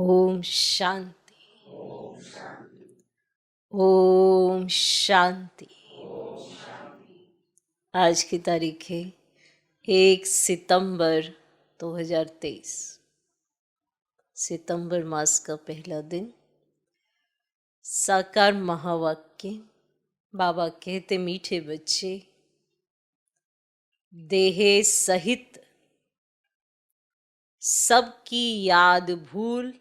ओम शांति। ओम शांति। आज की तारीख है 1 सितंबर 2023। सितंबर मास का पहला दिन। साकार महावाक्य। बाबा कहते, मीठे बच्चे, देहे सहित सबकी याद भूल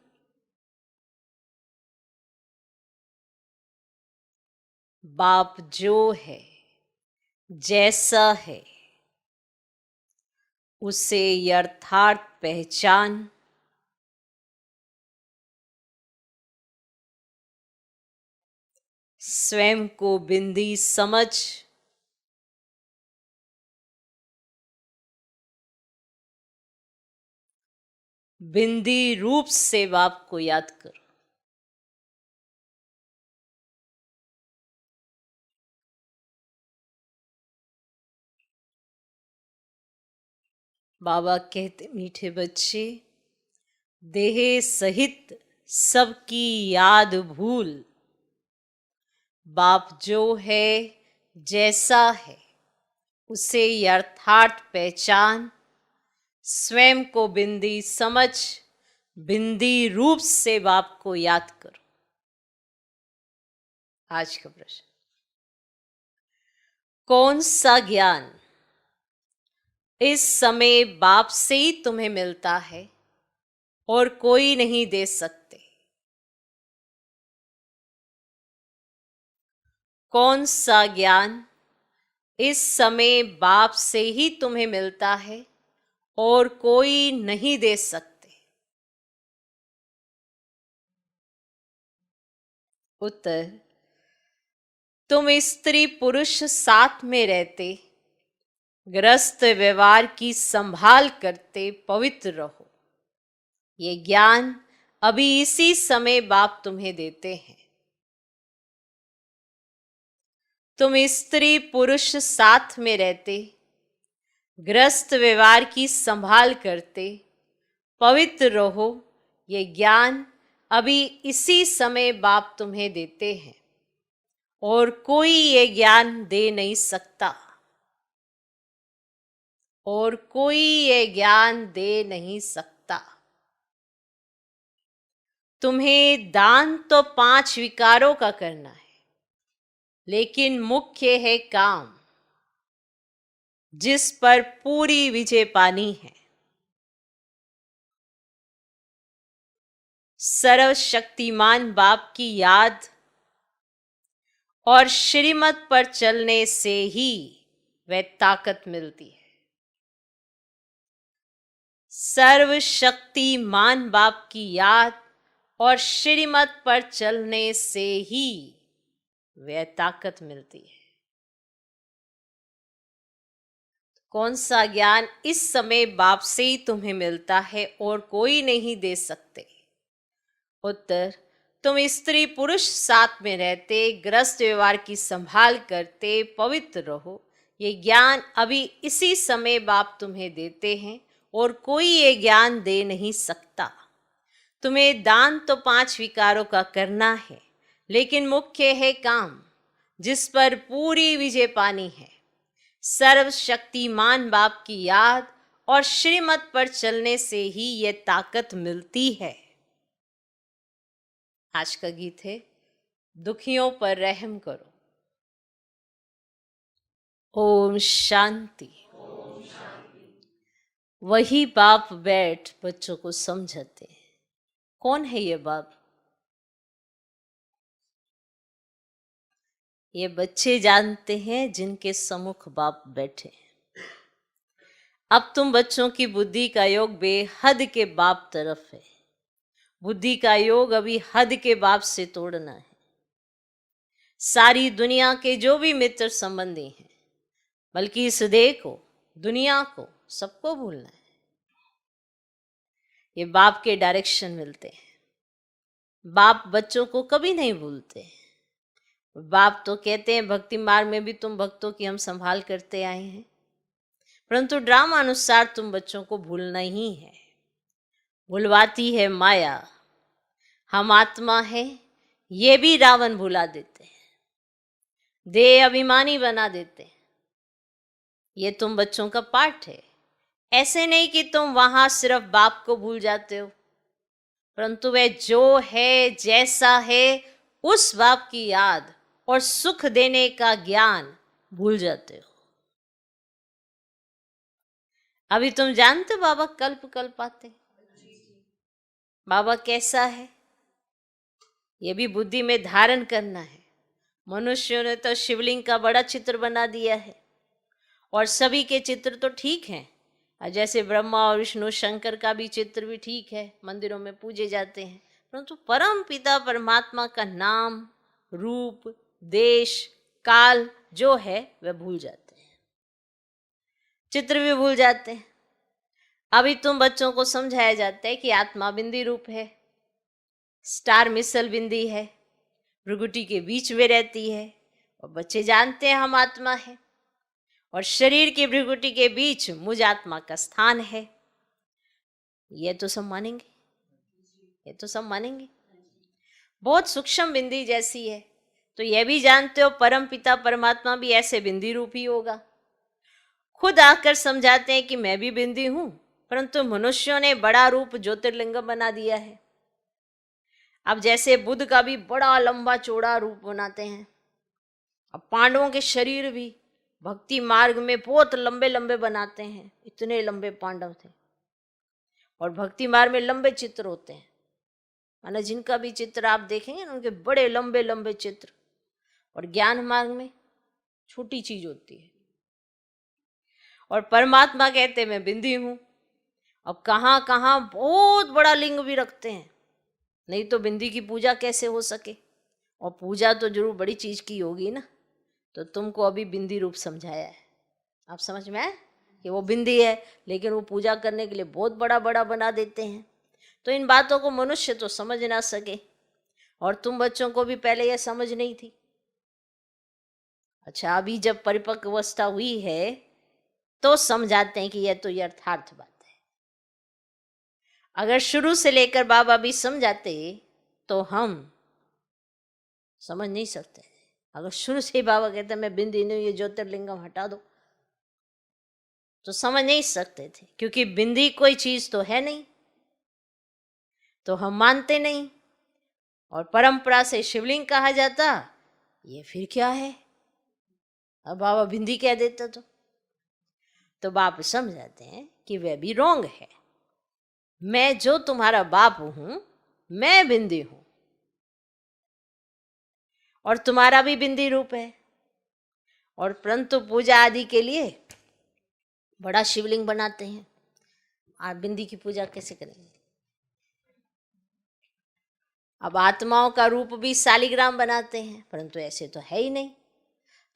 बाप जो है जैसा है उसे यथार्थ पहचान, स्वयं को बिंदी समझ, बिंदी रूप से बाप को याद करो। बाबा कहते, मीठे बच्चे, देह सहित सबकी याद भूल बाप जो है जैसा है उसे यथार्थ पहचान, स्वयं को बिंदी समझ, बिंदी रूप से बाप को याद करो। आज का प्रश्न, कौन सा ज्ञान इस समय बाप से ही तुम्हें मिलता है और कोई नहीं दे सकते? कौन सा ज्ञान इस समय बाप से ही तुम्हें मिलता है और कोई नहीं दे सकते? उत्तर, तुम स्त्री पुरुष साथ में रहते, गृहस्थ व्यवहार की संभाल करते पवित्र रहो। ये ज्ञान अभी इसी समय बाप तुम्हें देते हैं। तुम स्त्री पुरुष साथ में रहते, गृहस्थ व्यवहार की संभाल करते पवित्र रहो। ये ज्ञान अभी इसी समय बाप तुम्हें देते हैं और कोई ये ज्ञान दे नहीं सकता। और कोई ये ज्ञान दे नहीं सकता। तुम्हें दान तो 5 विकारों का करना है, लेकिन मुख्य है काम, जिस पर पूरी विजय पानी है। सर्वशक्तिमान बाप की याद और श्रीमत पर चलने से ही वह ताकत मिलती है। सर्वशक्तिमान बाप की याद और श्रीमत पर चलने से ही वह ताकत मिलती है। कौन सा ज्ञान इस समय बाप से ही तुम्हें मिलता है और कोई नहीं दे सकते? उत्तर, तुम स्त्री पुरुष साथ में रहते, गृहस्थ व्यवहार की संभाल करते पवित्र रहो। ये ज्ञान अभी इसी समय बाप तुम्हें देते हैं और कोई ये ज्ञान दे नहीं सकता। तुम्हें दान तो 5 विकारों का करना है, लेकिन मुख्य है काम, जिस पर पूरी विजय पानी है। सर्वशक्तिमान बाप की याद और श्रीमत पर चलने से ही ये ताकत मिलती है। आज का गीत है, दुखियों पर रहम करो। ओम शांति। वही बाप बैठ बच्चों को समझाते हैं। कौन है ये बाप? ये बच्चे जानते हैं जिनके सम्मुख बाप बैठे। अब तुम बच्चों की बुद्धि का योग बेहद के बाप तरफ है। बुद्धि का योग अभी हद के बाप से तोड़ना है। सारी दुनिया के जो भी मित्र संबंधी हैं, बल्कि इस देह को, दुनिया को, सबको भूलना है। ये बाप के डायरेक्शन मिलते हैं। बाप बच्चों को कभी नहीं भूलते। बाप तो कहते हैं, भक्ति मार्ग में भी तुम भक्तों की हम संभाल करते आए हैं, परंतु ड्रामा अनुसार तुम बच्चों को भूलना ही है। भुलवाती है माया, हम आत्मा है, ये भी रावण भुला देते हैं, देह अभिमानी बना देते हैं। ये तुम बच्चों का पाठ है। ऐसे नहीं कि तुम वहां सिर्फ बाप को भूल जाते हो, परंतु वह जो है, जैसा है, उस बाप की याद और सुख देने का ज्ञान भूल जाते हो। अभी तुम जानते हो बाबा कल्प कल्प आते, बाबा कैसा है, ये भी बुद्धि में धारण करना है। मनुष्यों ने तो शिवलिंग का बड़ा चित्र बना दिया है, और सभी के चित्र तो ठीक हैं, जैसे ब्रह्मा और विष्णु शंकर का भी चित्र भी ठीक है, मंदिरों में पूजे जाते हैं, परंतु परम पिता परमात्मा का नाम, रूप, देश, काल जो है वह भूल जाते हैं, चित्र भी भूल जाते हैं। अभी तुम बच्चों को समझाया जाता है कि आत्मा बिंदी रूप है, स्टार मिसल बिंदी है, भृगुटी के बीच में रहती है, और बच्चे जानते हैं हम आत्मा है, और शरीर की भृगुटी के बीच मुझ आत्मा का स्थान है। ये तो सब मानेंगे, ये तो सब मानेंगे। बहुत सूक्ष्म बिंदी जैसी है, तो यह भी जानते हो परम पिता परमात्मा भी ऐसे बिंदी रूप ही होगा। खुद आकर समझाते हैं कि मैं भी बिंदी हूं, परंतु मनुष्यों ने बड़ा रूप ज्योतिर्लिंगम बना दिया है। अब जैसे बुद्ध का भी बड़ा लंबा चौड़ा रूप बनाते हैं, अब पांडवों के शरीर भी भक्ति मार्ग में बहुत लंबे लंबे बनाते हैं, इतने लंबे पांडव थे। और भक्ति मार्ग में लंबे चित्र होते हैं, माना जिनका भी चित्र आप देखेंगे ना, उनके बड़े लंबे लंबे चित्र। और ज्ञान मार्ग में छोटी चीज होती है। और परमात्मा कहते मैं बिंदी हूं। अब कहाँ कहाँ बहुत बड़ा लिंग भी रखते हैं, नहीं तो बिंदी की पूजा कैसे हो सके, और पूजा तो जरूर बड़ी चीज की होगी ना। तो तुमको अभी बिंदी रूप समझाया है, आप समझ में आए कि वो बिंदी है, लेकिन वो पूजा करने के लिए बहुत बड़ा बड़ा बना देते हैं। तो इन बातों को मनुष्य तो समझ ना सके, और तुम बच्चों को भी पहले यह समझ नहीं थी। अच्छा, अभी जब परिपक्व अवस्था हुई है तो समझाते हैं कि यह तो यथार्थ बात है। अगर शुरू से लेकर बाबा भी समझाते तो हम समझ नहीं सकते। अगर शुरू से ही बाबा कहते मैं बिंदी नहीं, ये ज्योतिर्लिंगम हटा दो, तो समझ नहीं सकते थे, क्योंकि बिंदी कोई चीज तो है नहीं, तो हम मानते नहीं। और परंपरा से शिवलिंग कहा जाता, ये फिर क्या है, अब बाबा बिंदी कह देता तो बाप समझाते हैं कि वह भी रोंग है। मैं जो तुम्हारा बाप हूं, मैं बिंदी हूं, और तुम्हारा भी बिंदी रूप है। और परंतु पूजा आदि के लिए बड़ा शिवलिंग बनाते हैं, आप बिंदी की पूजा कैसे करेंगे। अब आत्माओं का रूप भी शालिग्राम बनाते हैं, परंतु ऐसे तो है ही नहीं,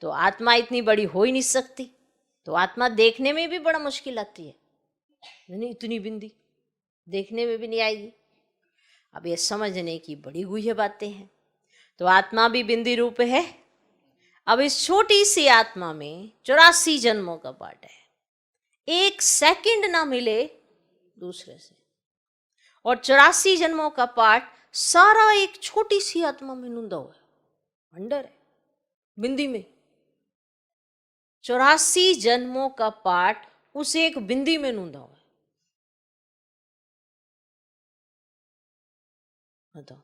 तो आत्मा इतनी बड़ी हो ही नहीं सकती। तो आत्मा देखने में भी बड़ा मुश्किल आती है, नहीं इतनी बिंदी देखने में भी नहीं आएगी। अब ये समझने की बड़ी गुह्य बातें हैं। तो आत्मा भी बिंदी रूप है। अब इस छोटी सी आत्मा में 84 जन्मों का पाठ है, एक सेकंड ना मिले दूसरे से, और 84 जन्मों का पाठ सारा एक छोटी सी आत्मा में नूंदा हुआ है, अंडर है बिंदी में। 84 जन्मों का पाठ उस एक बिंदी में नूंदा हुआ है। बताओ,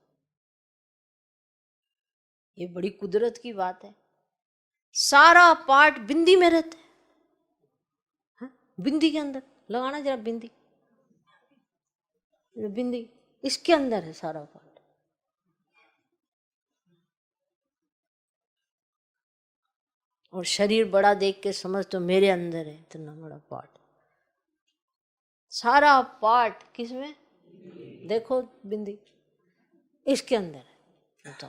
ये बड़ी कुदरत की बात है। सारा पाठ बिंदी में रहता है, हाँ? बिंदी के अंदर लगाना जरा, बिंदी बिंदी इसके अंदर है सारा पाठ। और शरीर बड़ा देख के समझ तो मेरे अंदर है इतना बड़ा पाठ। सारा पाठ किसमें, देखो बिंदी इसके अंदर है।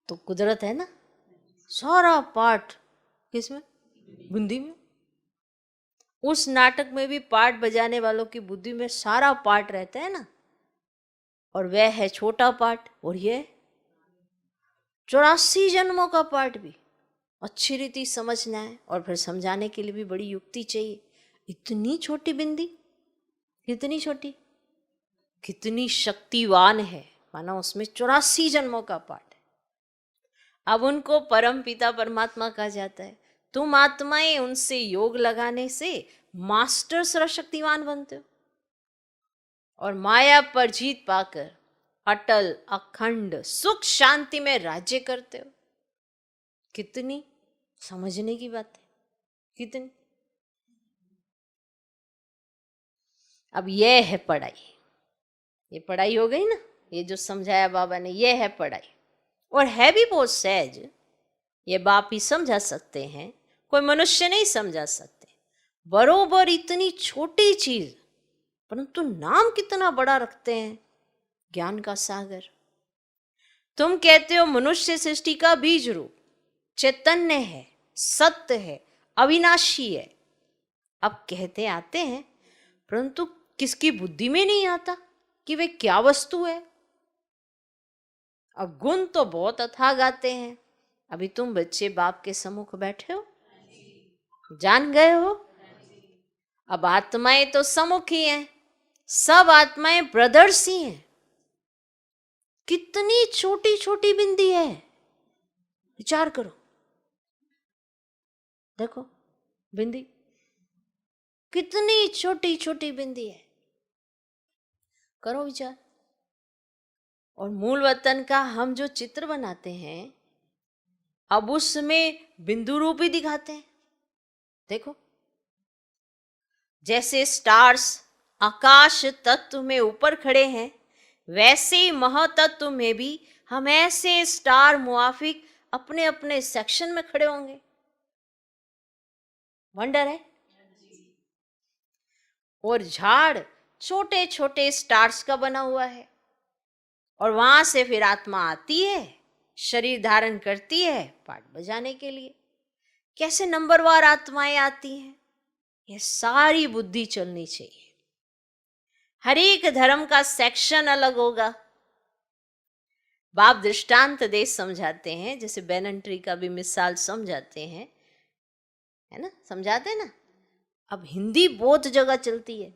तो कुदरत है ना, सारा पाठ किसमें, बुद्धि में। उस नाटक में भी पाठ बजाने वालों की बुद्धि में सारा पाठ रहता है ना, और वह है छोटा पाठ, और यह 84 जन्मों का पाठ भी अच्छी रीति समझना है, और फिर समझाने के लिए भी बड़ी युक्ति चाहिए। इतनी छोटी बिंदी, कितनी छोटी, कितनी शक्तिवान है, माना उसमें 84 जन्मों का पाठ है। अब उनको परम पिता परमात्मा कहा जाता है। तुम आत्माएं उनसे योग लगाने से मास्टर सर्वशक्तिवान बनते हो और माया पर जीत पाकर अटल अखंड सुख शांति में राज्य करते हो। कितनी समझने की बात है, कितनी। अब यह है पढ़ाई, ये पढ़ाई हो गई ना, ये जो समझाया बाबा ने, ये है पढ़ाई। और है भी बहुत सहज, ये बाप ही समझा सकते हैं, कोई मनुष्य नहीं समझा सकते। बरोबर इतनी छोटी चीज, परंतु नाम कितना बड़ा रखते हैं, ज्ञान का सागर। तुम कहते हो मनुष्य सृष्टि का बीज रूप चैतन्य है, सत्य है, अविनाशी है। अब कहते आते हैं, परंतु किसकी बुद्धि में नहीं आता कि वे क्या वस्तु है। अब गुण तो बहुत अथाह गाते हैं। अभी तुम बच्चे बाप के सम्मुख बैठे हो, जान गए हो। अब आत्माएं तो सम्मुख ही हैं, सब आत्माएं ब्रदर्स ही हैं। कितनी छोटी छोटी बिंदी है, विचार करो। देखो बिंदी, कितनी छोटी छोटी बिंदी है, करो विचार। और मूल वतन का हम जो चित्र बनाते हैं, अब उसमें बिंदु रूप ही दिखाते हैं। देखो, जैसे स्टार्स आकाश तत्व में ऊपर खड़े हैं, वैसे ही महातत्व में भी हम ऐसे स्टार मुआफिक अपने अपने सेक्शन में खड़े होंगे। वंडर है। और झाड़ छोटे छोटे स्टार्स का बना हुआ है, और वहां से फिर आत्मा आती है, शरीर धारण करती है पाठ बजाने के लिए। कैसे नंबरवार आत्माएं आती हैं, यह सारी बुद्धि चलनी चाहिए। हर एक धर्म का सेक्शन अलग होगा। बाप दृष्टांत दे समझाते हैं, जैसे बेनेंट्री का भी मिसाल समझाते हैं, है ना, समझाते हैं ना। अब हिंदी बहुत जगह चलती है,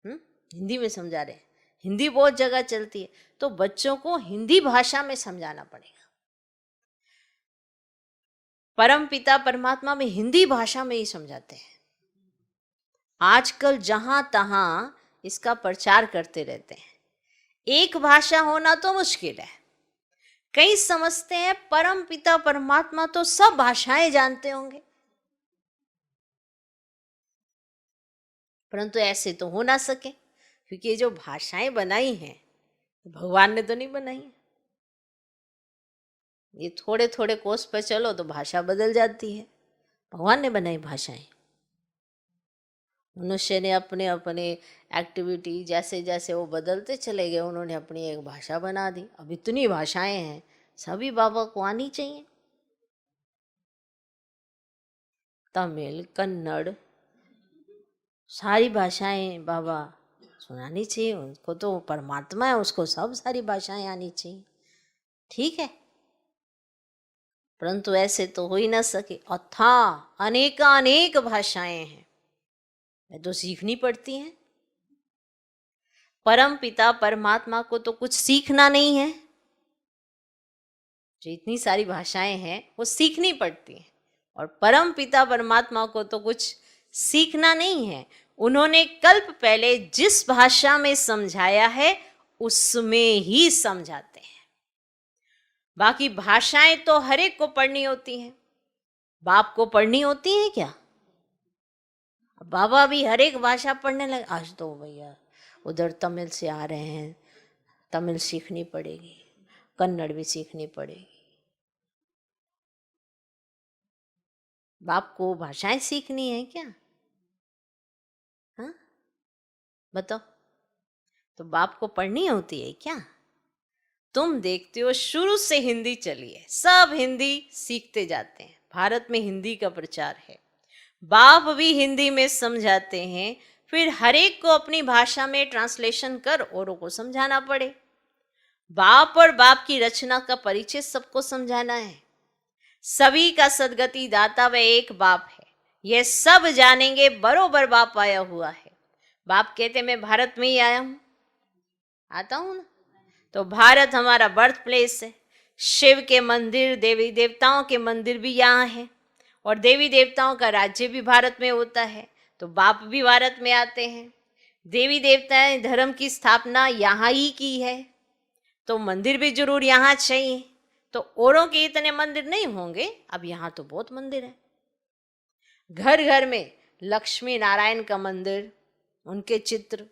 हिंदी में समझा रहे हैं, हिंदी बहुत जगह चलती है, तो बच्चों को हिंदी भाषा में समझाना पड़ेगा। परम पिता परमात्मा में हिंदी भाषा में ही समझाते हैं। आजकल जहां तहां इसका प्रचार करते रहते हैं। एक भाषा होना तो मुश्किल है। कई समझते हैं परम पिता परमात्मा तो सब भाषाएं जानते होंगे, परंतु ऐसे तो हो ना सके, क्योंकि ये जो भाषाएं बनाई हैं भगवान ने तो नहीं बनाई है। ये थोड़े थोड़े कोस पर चलो तो भाषा बदल जाती है। भगवान ने बनाई भाषाएं। मनुष्य ने अपने अपने एक्टिविटी जैसे जैसे वो बदलते चले गए, उन्होंने अपनी एक भाषा बना दी। अब इतनी भाषाएं हैं, सभी बाबा को आनी चाहिए। तमिल, कन्नड़, सारी भाषाएं बाबा सुनानी चाहिए। उनको तो परमात्मा है, उसको सब सारी भाषाएं आनी चाहिए, ठीक है। परंतु ऐसे तो हो ही ना सके। अथाह अनेकानेक भाषाएं हैं, तो सीखनी पड़ती हैं। परम पिता परमात्मा को तो कुछ सीखना नहीं है। जो इतनी सारी भाषाएं हैं वो सीखनी पड़ती हैं, और परम पिता परमात्मा को तो कुछ सीखना नहीं है। उन्होंने कल्प पहले जिस भाषा में समझाया है उसमें ही समझाते हैं। बाकी भाषाएं तो हर एक को पढ़नी होती हैं। बाप को पढ़नी होती है क्या? बाबा भी हर एक भाषा पढ़ने लगे। आज तो भैया उधर तमिल से आ रहे हैं, तमिल सीखनी पड़ेगी, कन्नड़ भी सीखनी पड़ेगी। बाप को भाषाएं सीखनी है क्या? हाँ बताओ, तो बाप को पढ़नी होती है क्या? तुम देखते हो शुरू से हिंदी चली है, सब हिंदी सीखते जाते हैं। भारत में हिंदी का प्रचार है, बाप भी हिंदी में समझाते हैं, फिर हर एक को अपनी भाषा में ट्रांसलेशन कर औरों को समझाना पड़े। बाप और बाप की रचना का परिचय सबको समझाना है। सभी का सदगति दाता व एक बाप है, यह सब जानेंगे बरोबर बाप आया हुआ है। बाप कहते मैं भारत में ही आया हूँ, आता हूँ ना। तो भारत हमारा बर्थ प्लेस है। शिव के मंदिर, देवी देवताओं के मंदिर भी यहाँ है, और देवी देवताओं का राज्य भी भारत में होता है। तो बाप भी भारत में आते हैं। देवी देवताएं धर्म की स्थापना यहाँ ही की है, तो मंदिर भी जरूर यहाँ चाहिए। तो औरों के इतने मंदिर नहीं होंगे, अब यहाँ तो बहुत मंदिर है। घर घर में लक्ष्मी नारायण का मंदिर, उनके चित्र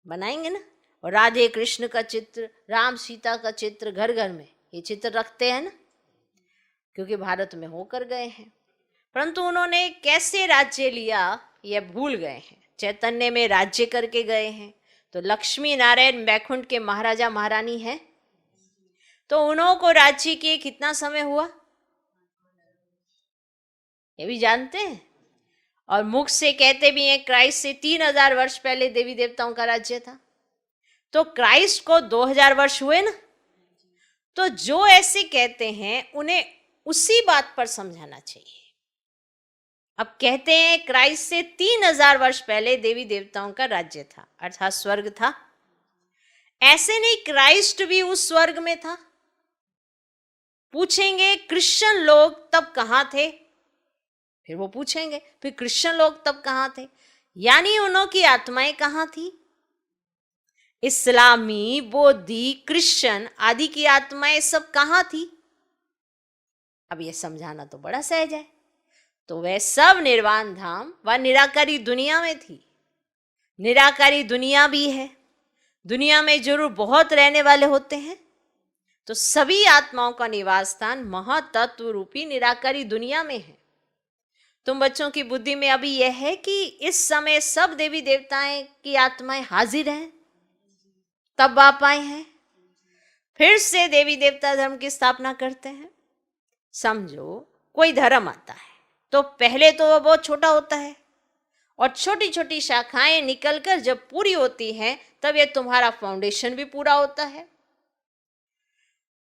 बनाएंगे ना, और राधे कृष्ण का चित्र, राम सीता का चित्र, घर घर में ये चित्र रखते हैं ना, क्योंकि भारत में होकर गए हैं। परंतु उन्होंने कैसे राज्य लिया ये भूल गए हैं। चैतन्य में राज्य करके गए हैं। तो लक्ष्मी नारायण बैकुंठ के महाराजा महारानी हैं, तो उन्हों को राज्य किए कितना समय हुआ ये भी जानते हैं। और मुख से कहते भी हैं क्राइस्ट से 3000 वर्ष पहले देवी देवताओं का राज्य था। तो क्राइस्ट को 2000 वर्ष हुए ना। तो जो ऐसे कहते हैं उन्हें उसी बात पर समझाना चाहिए। अब कहते हैं क्राइस्ट से 3000 वर्ष पहले देवी देवताओं का राज्य था, अर्थात स्वर्ग था। ऐसे नहीं, क्राइस्ट भी उस स्वर्ग में था। पूछेंगे क्रिश्चियन लोग तब कहां थे, फिर वो पूछेंगे फिर क्रिश्चियन लोग तब कहां थे, यानी उन्हों की आत्माएं कहां थी। इस्लामी, बौद्धी, क्रिश्चियन आदि की आत्माएं सब कहां थी। अब ये समझाना तो बड़ा सहज है। तो वह सब निर्वाण धाम व निराकारी दुनिया में थी। निराकारी दुनिया भी है, दुनिया में जरूर बहुत रहने वाले होते हैं। तो सभी आत्माओं का निवास स्थान महातत्व रूपी निराकारी दुनिया में है। तुम बच्चों की बुद्धि में अभी यह है कि इस समय सब देवी देवताएं की आत्माएं हाजिर हैं, तब बाप आए हैं, फिर से देवी देवता धर्म की स्थापना करते हैं। समझो कोई धर्म आता है तो पहले तो वह बहुत छोटा होता है, और छोटी छोटी शाखाएं निकलकर जब पूरी होती हैं तब यह तुम्हारा फाउंडेशन भी पूरा होता है।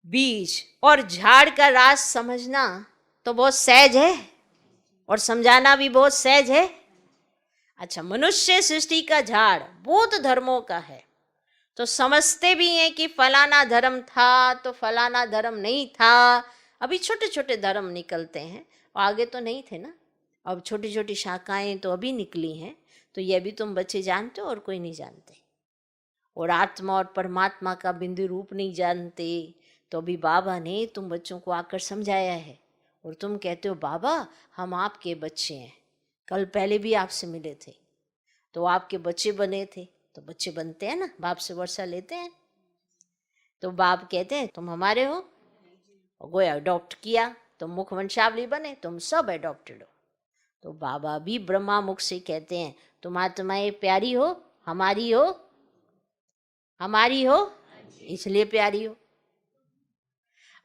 बीज और झाड़ का राज समझना तो बहुत सहज है, और समझाना भी बहुत सहज है। अच्छा, मनुष्य सृष्टि का झाड़ बहुत धर्मों का है, तो समझते भी हैं कि फलाना धर्म था तो फलाना धर्म नहीं था। अभी छोटे छोटे धर्म निकलते हैं, और आगे तो नहीं थे ना। अब छोटी छोटी शाखाएं तो अभी निकली हैं, तो यह भी तुम बच्चे जानते हो और कोई नहीं जानते। और आत्मा और परमात्मा का बिंदु रूप नहीं जानते, तो अभी बाबा ने तुम बच्चों को आकर समझाया है, और तुम कहते हो बाबा हम आपके बच्चे हैं। कल पहले भी आपसे मिले थे, तो आपके बच्चे बने थे। तो बच्चे बनते हैं ना, बाप से वर्षा लेते हैं। तो बाप कहते हैं तुम हमारे हो, और गोया अडॉप्ट किया, तुम मुख वंशावली बने, तुम सब अडॉप्टेड हो। तो बाबा भी ब्रह्मा मुख से कहते हैं तुम आत्माएं प्यारी हो, हमारी हो, हमारी हो इसलिए प्यारी हो।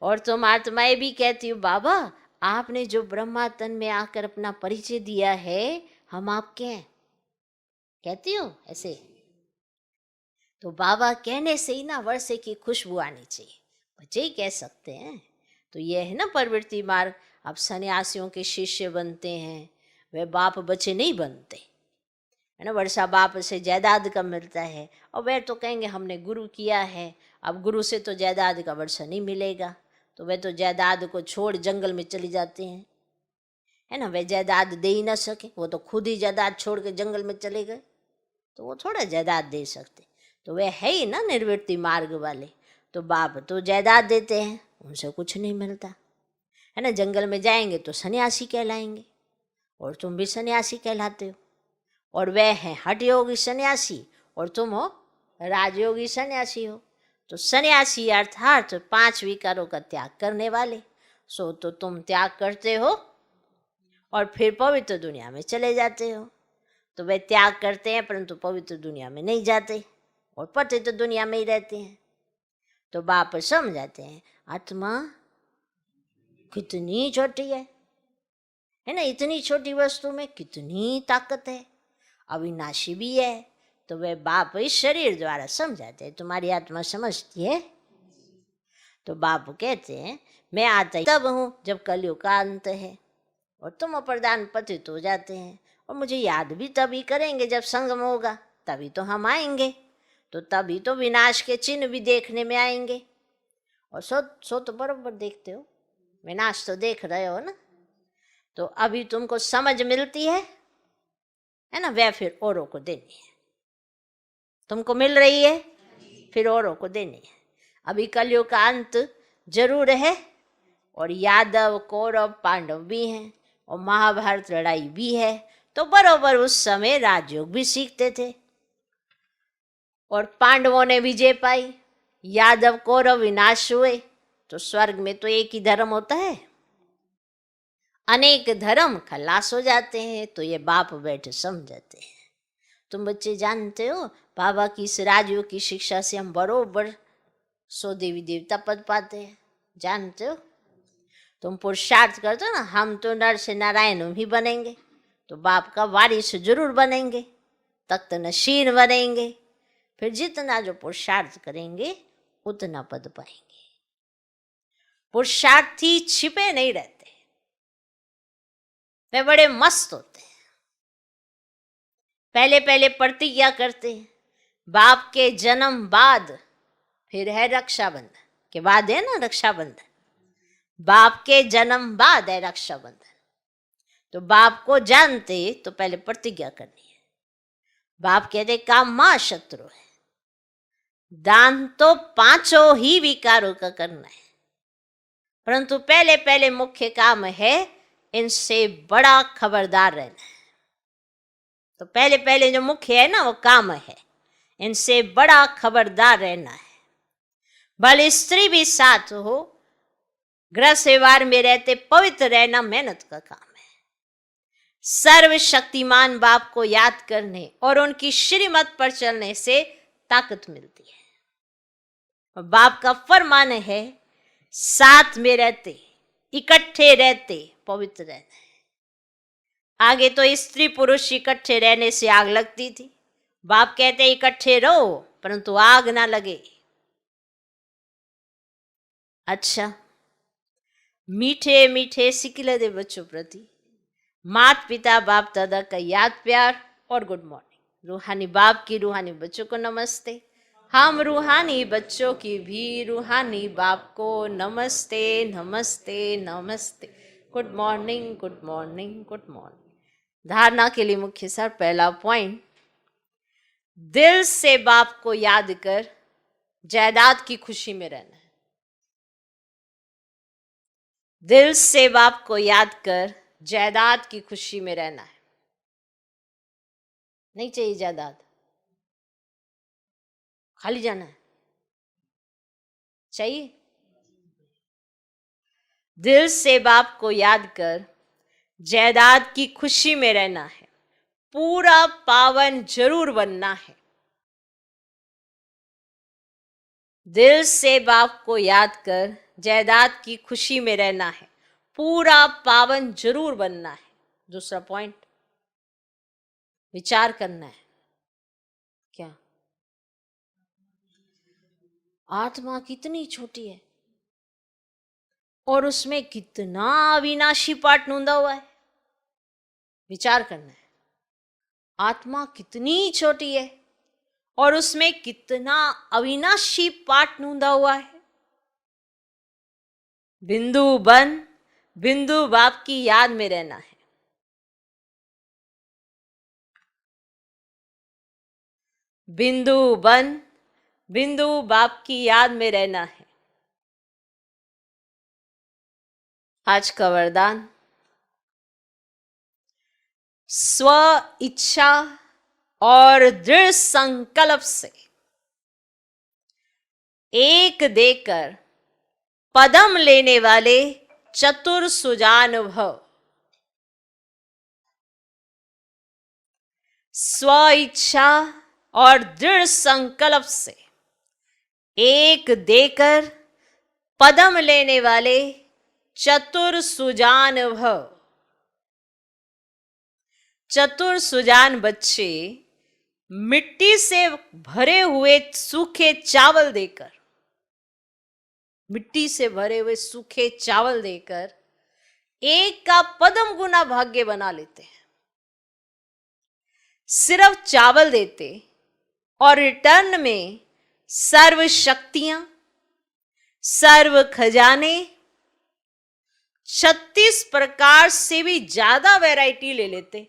और तुम आत्माएं भी कहती हो बाबा आपने जो ब्रह्मा तन में आकर अपना परिचय दिया है, हम आपके हैं, कहती हो ऐसे। तो बाबा कहने से ही ना वर्षे की खुशबू आनी चाहिए, बच्चे ही कह सकते हैं। तो यह है ना प्रवृत्ति मार्ग। अब सन्यासियों के शिष्य बनते हैं, वे बाप बच्चे नहीं बनते, है ना। वर्षा बाप से जायदाद का मिलता है, और वे तो कहेंगे हमने गुरु किया है, अब गुरु से तो जायदाद का वर्षा नहीं मिलेगा। तो वे तो जायदाद को छोड़ जंगल में चले जाते हैं, है ना। वे जायदाद दे ही ना सके, वो तो खुद ही जायदाद छोड़ के जंगल में चले गए, तो वो थोड़ा जायदाद दे सकते। तो वे है ही ना निर्वृत्ति मार्ग वाले। तो बाप तो जायदाद देते हैं, उनसे कुछ नहीं मिलता, है ना। जंगल में जाएंगे तो सन्यासी कहलाएंगे, और तुम भी सन्यासी कहलाते हो। और वे हैं हठ योगी सन्यासी, और तुम हो राजयोगी सन्यासी हो। तो सन्यासी अर्थात 5 विकारों का त्याग करने वाले। सो तो तुम त्याग करते हो और फिर पवित्र दुनिया में चले जाते हो। तो वे त्याग करते हैं परंतु पवित्र दुनिया में नहीं जाते, और पतित दुनिया में ही रहते हैं। तो बाप समझाते हैं आत्मा कितनी छोटी है ना। इतनी छोटी वस्तु में कितनी ताकत है, अविनाशी भी है। तो वे बाप इस शरीर द्वारा समझाते हैं तुम्हारी आत्मा समझती है। तो बाप कहते हैं मैं आता तब हूँ जब कलयुग का अंत है, और तुम अप्रदान पतित हो जाते हैं, और मुझे याद भी तभी करेंगे जब संगम होगा। तभी तो हम आएंगे, तो तभी तो विनाश के चिन्ह भी देखने में आएंगे। और सो तो बरोबर देखते हो, विनाश तो देख रहे हो ना। तो अभी तुमको समझ मिलती है ना, वह फिर औरों को देनी है। तुमको मिल रही है, फिर औरों को देनी है। अभी कलयुग का अंत जरूर है, और यादव कौरव पांडव भी हैं, और महाभारत लड़ाई भी है। तो बरोबर उस समय राजयोग भी सीखते थे, और पांडवों ने विजय पाई, यादव कौरव विनाश हुए। तो स्वर्ग में तो एक ही धर्म होता है, अनेक धर्म खलास हो जाते हैं। तो ये बाप बैठे समझाते हैं। तुम बच्चे जानते हो, बाबा की इस राजयोग की शिक्षा से हम बरोबर 100 देवी देवता पद पाते हैं, जानते हो। तुम पुरुषार्थ करते हो ना, हम तो नर से नारायण ही बनेंगे, तो बाप का वारिस जरूर बनेंगे, तख्त नशीन बनेंगे। फिर जितना जो पुरुषार्थ करेंगे उतना पद पाएंगे। पुरुषार्थी छिपे नहीं रहते, वे बड़े मस्त होते हैं। पहले पहले प्रतिज्ञा करते हैं, बाप के जन्म बाद फिर है रक्षाबंधन के बाद है ना रक्षाबंधन, बाप के जन्म बाद है रक्षाबंधन। तो बाप को जानते तो पहले प्रतिज्ञा करनी है। बाप कहते काम मां शत्रु है, दान तो 5 ही विकारों का करना है, परंतु पहले पहले मुख्य काम है इनसे बड़ा खबरदार रहना है। तो पहले पहले जो मुख्य है ना वो काम है, इनसे बड़ा खबरदार रहना है। भले स्त्री भी साथ हो, गृह व्यवहार में रहते पवित्र रहना मेहनत का काम है। सर्वशक्तिमान बाप को याद करने और उनकी श्रीमत पर चलने से ताकत मिलती है। और बाप का फरमान है, साथ में रहते इकट्ठे रहते पवित्र रहना है। आगे तो स्त्री पुरुष इकट्ठे रहने से आग लगती थी, बाप कहते इकट्ठे रहो परंतु आग ना लगे। अच्छा, मीठे मीठे सिकिले दे बच्चों प्रति माता पिता बाप दादा का याद प्यार और गुड मॉर्निंग। रूहानी बाप की रूहानी बच्चों को नमस्ते। हम रूहानी बच्चों की भी रूहानी बाप को नमस्ते नमस्ते नमस्ते। Good morning good morning good morning. धारणा के लिए मुख्य सार, पहला पॉइंट, दिल से बाप को याद कर जायदाद की खुशी में रहना है। दिल से बाप को याद कर जायदाद की खुशी में रहना है। नहीं चाहिए जायदाद, खाली जाना है, चाहिए। दिल से बाप को याद कर जायदाद की खुशी में रहना है, पूरा पावन जरूर बनना है। दिल से बाप को याद कर जायदाद की खुशी में रहना है, पूरा पावन जरूर बनना है। दूसरा पॉइंट, विचार करना है। क्या आत्मा कितनी छोटी है और उसमें कितना अविनाशी पाठ नूंदा हुआ है। विचार करना है, आत्मा कितनी छोटी है और उसमें कितना अविनाशी पाठ नूंदा हुआ है। बिंदु बन बिंदु बाप की याद में रहना है। बिंदु बन बिंदु बाप की याद में रहना है। आज का वरदान, स्व इच्छा और दृढ़ संकल्प से एक देकर पदम लेने वाले चतुर सुजान भव। स्व इच्छा और दृढ़ संकल्प से एक देकर पदम लेने वाले चतुर सुजान भव। चतुर सुजान बच्चे मिट्टी से भरे हुए सूखे चावल देकर, मिट्टी से भरे हुए सूखे चावल देकर एक का पदम गुना भाग्य बना लेते हैं। सिर्फ चावल देते और रिटर्न में सर्व शक्तियां, सर्व खजाने, 36 प्रकार से भी ज्यादा वैरायटी ले लेते।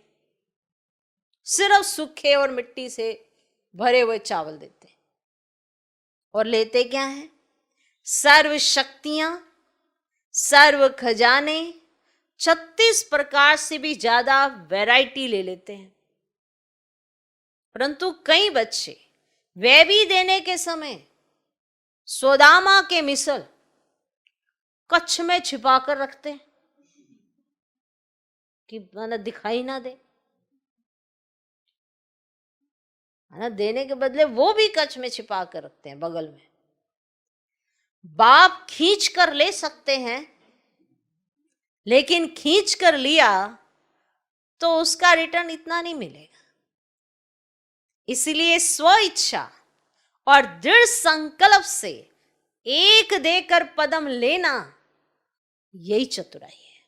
सिर्फ सूखे और मिट्टी से भरे हुए चावल देते और लेते क्या है? सर्व शक्तियां, सर्व खजाने, 36 प्रकार से भी ज्यादा वैरायटी ले लेते हैं। परंतु कई बच्चे वे भी देने के समय सोदामा के मिसल कच्छ में छिपा कर रखते हैं कि माना दिखाई ना दे। ना देने के बदले वो भी कच्छ में छिपा कर रखते हैं बगल में। बाप खींच कर ले सकते हैं, लेकिन खींच कर लिया तो उसका रिटर्न इतना नहीं मिलेगा। इसलिए स्व इच्छा और दृढ़ संकल्प से एक देकर पदम लेना, यही चतुराई है।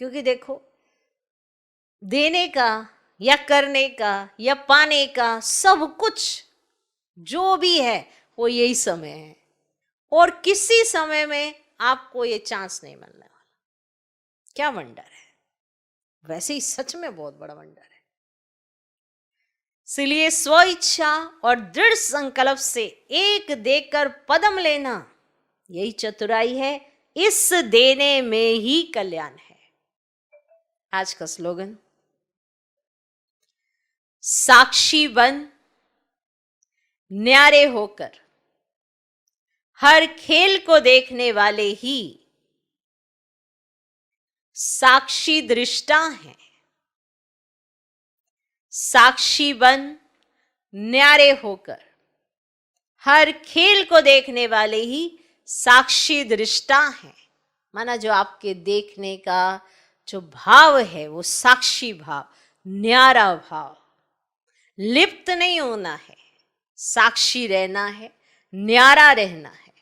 क्योंकि देखो, देने का या करने का या पाने का सब कुछ जो भी है वो यही समय है, और किसी समय में आपको ये चांस नहीं मिलने वाला। क्या वंडर है! वैसे ही सच में बहुत बड़ा वंडर है। इसलिए स्व इच्छा और दृढ़ संकल्प से एक देकर पदम लेना, यही चतुराई है। इस देने में ही कल्याण है। आज का स्लोगन, साक्षी बन न्यारे होकर, हर खेल को देखने वाले ही साक्षी दृष्टा हैं। साक्षी बन न्यारे होकर, हर खेल को देखने वाले ही साक्षी दृष्टा हैं। माना जो आपके देखने का जो भाव है वो साक्षी भाव, न्यारा भाव, लिप्त नहीं होना है, साक्षी रहना है, न्यारा रहना है।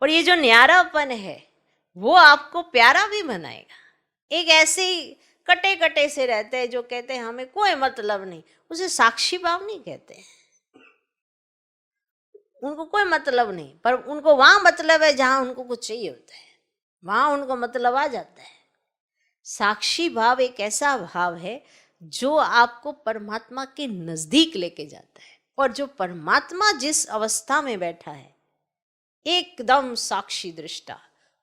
और ये जो न्यारापन है वो आपको प्यारा भी बनाएगा। एक ऐसे ही कटे कटे से रहते हैं जो कहते हैं हमें कोई मतलब नहीं, उसे साक्षी भाव नहीं कहते हैं। उनको कोई मतलब नहीं, पर उनको वहां मतलब है जहां उनको कुछ चाहिए होता है, वहां उनको मतलब आ जाता है। साक्षी भाव एक ऐसा भाव है जो आपको परमात्मा के नजदीक लेके जाता है, और जो परमात्मा जिस अवस्था में बैठा है एकदम साक्षी दृष्टा,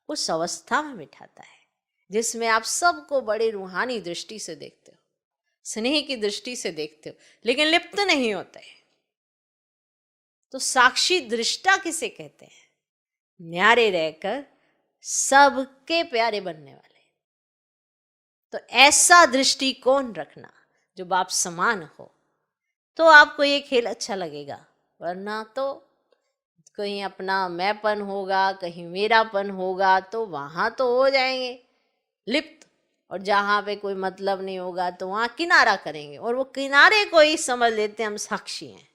उस अवस्था में बिठाता है जिसमें आप सबको बड़े रूहानी दृष्टि से देखते हो, स्नेह की दृष्टि से देखते हो, लेकिन लिप्त नहीं होते। तो साक्षी दृष्टा किसे कहते हैं? न्यारे रहकर सबके प्यारे बनने वाले। तो ऐसा दृष्टिकोण रखना जो बाप समान हो, तो आपको ये खेल अच्छा लगेगा। वरना तो कहीं अपना मैंपन होगा, कहीं मेरापन होगा, तो वहां तो हो जाएंगे लिप्त, और जहां पे कोई मतलब नहीं होगा तो वहां किनारा करेंगे, और वो किनारे को ही समझ लेते हैं हम साक्षी हैं।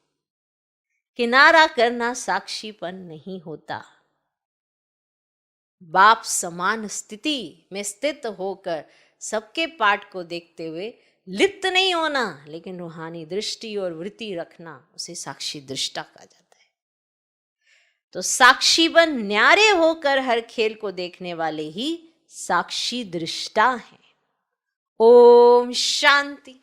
किनारा करना साक्षीपन नहीं होता। बाप समान स्थिति में स्थित होकर सबके पाठ को देखते हुए लिप्त नहीं होना, लेकिन रूहानी दृष्टि और वृत्ति रखना, उसे साक्षी दृष्टा कहा जाता है। तो साक्षी बन न्यारे होकर हर खेल को देखने वाले ही साक्षी दृष्टा हैं। ओम शांति।